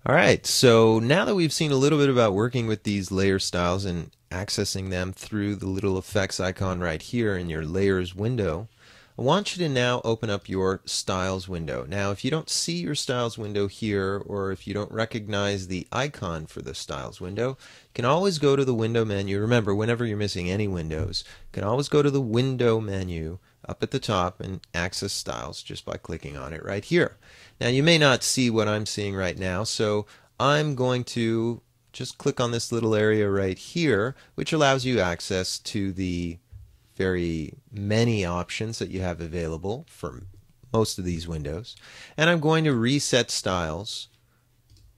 Alright, so now that we've seen a little bit about working with these layer styles and accessing them through the little effects icon right here in your layers window, I want you to now open up your styles window. Now if you don't see your styles window here, or if you don't recognize the icon for the styles window, you can always go to the window menu. Remember, whenever you're missing any windows, you can always go to the window menu up at the top and access styles just by clicking on it right here. Now you may not see what I'm seeing right now, so I'm going to just click on this little area right here, which allows you access to the very many options that you have available for most of these windows. And I'm going to reset styles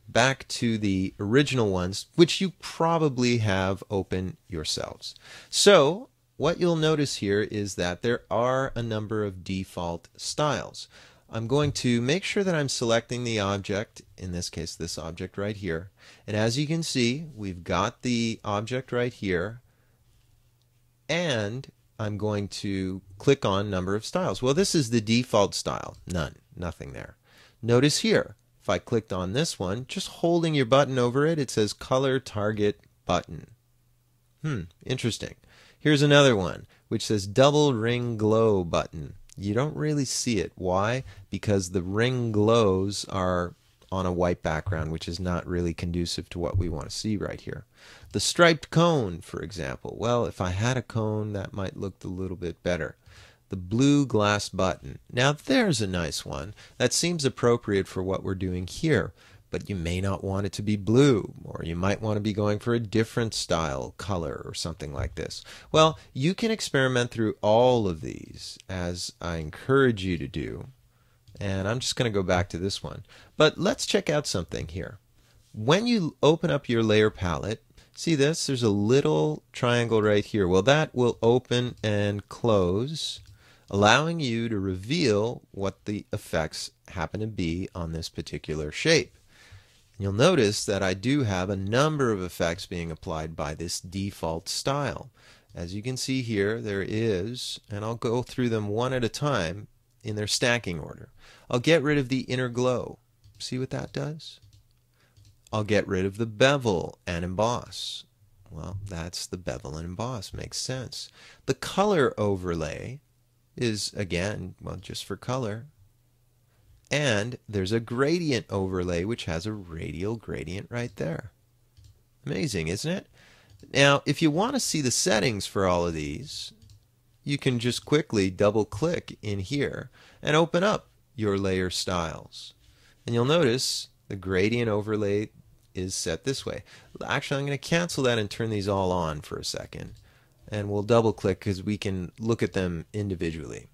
back to the original ones, which you probably have open yourselves. So what you'll notice here is that there are a number of default styles. I'm going to make sure that I'm selecting the object, in this case this object right here, and as you can see we've got the object right here, and I'm going to click on number of styles. Well, this is the default style, nothing there. Notice here, if I clicked on this one, just holding your button over it, it says color target button. Interesting. Here's another one which says double ring glow button. You don't really see it. Why? Because the ring glows are on a white background, which is not really conducive to what we want to see right here. The striped cone, for example. Well, if I had a cone, that might look a little bit better. The blue glass button. Now there's a nice one. That seems appropriate for what we're doing here. But you may not want it to be blue, or you might want to be going for a different style color or something like this. Well, you can experiment through all of these, as I encourage you to do. And I'm just going to go back to this one. But let's check out something here. When you open up your layer palette, see this? There's a little triangle right here. Well, that will open and close, allowing you to reveal what the effects happen to be on this particular shape. You'll notice that I do have a number of effects being applied by this default style. As you can see here, there is, and I'll go through them one at a time in their stacking order. I'll get rid of the inner glow. See what that does? I'll get rid of the bevel and emboss. Well, that's the bevel and emboss. Makes sense. The color overlay is, again, well, just for color. And there's a gradient overlay which has a radial gradient right there. Amazing, isn't it? Now, if you want to see the settings for all of these, you can just quickly double click in here and open up your layer styles. And you'll notice the gradient overlay is set this way. Actually, I'm going to cancel that and turn these all on for a second. And we'll double click because we can look at them individually.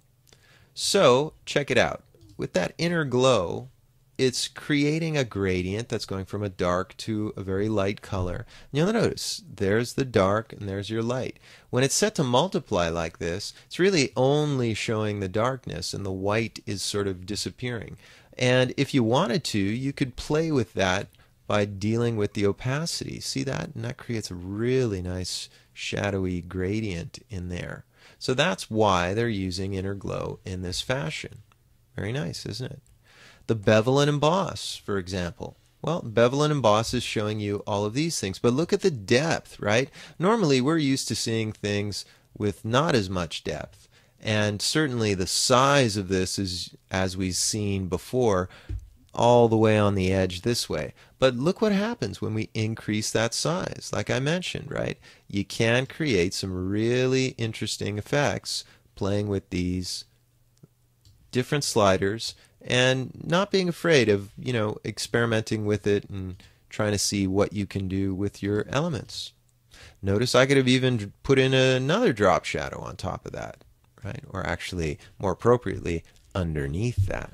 So, check it out. With that inner glow, it's creating a gradient that's going from a dark to a very light color. And you'll notice there's the dark and there's your light. When it's set to multiply like this, it's really only showing the darkness and the white is sort of disappearing. And if you wanted to, you could play with that by dealing with the opacity. See that? And that creates a really nice shadowy gradient in there. So that's why they're using inner glow in this fashion. Very nice, isn't it? The bevel and emboss, for example. Well, bevel and emboss is showing you all of these things, but look at the depth, right? Normally we're used to seeing things with not as much depth, and certainly the size of this is, as we've seen before, all the way on the edge this way. But look what happens when we increase that size. Like I mentioned, right? You can create some really interesting effects playing with these different sliders and not being afraid of, experimenting with it and trying to see what you can do with your elements. Notice I could have even put in another drop shadow on top of that, right? Or actually, more appropriately, underneath that.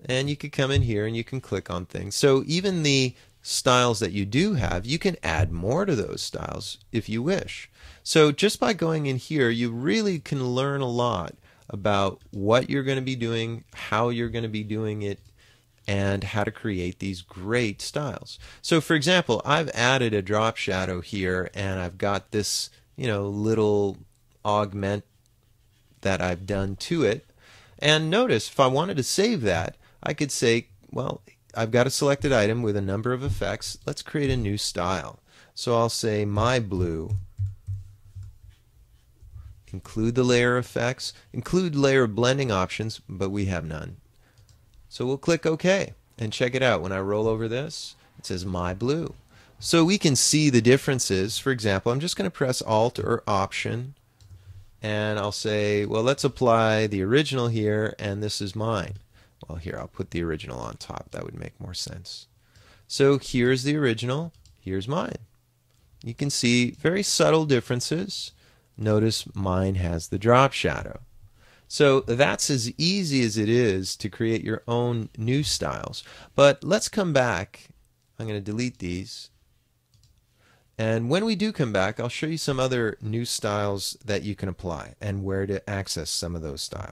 And you could come in here and you can click on things. So even the styles that you do have, you can add more to those styles if you wish. So just by going in here, you really can learn a lot about what you're going to be doing, how you're going to be doing it, and how to create these great styles. So for example, I've added a drop shadow here and I've got this, little augment that I've done to it. And notice if I wanted to save that, I could say, well, I've got a selected item with a number of effects. Let's create a new style. So I'll say my blue, include the layer effects, include layer blending options, but we have none. So we'll click OK and check it out. When I roll over this, it says my blue. So we can see the differences. For example, I'm just going to press Alt or Option, and I'll say, well, let's apply the original here, and this is mine. Well, here, I'll put the original on top. That would make more sense. So here's the original, here's mine. You can see very subtle differences. Notice mine has the drop shadow. So that's as easy as it is to create your own new styles. But let's come back. I'm going to delete these. And when we do come back, I'll show you some other new styles that you can apply and where to access some of those styles.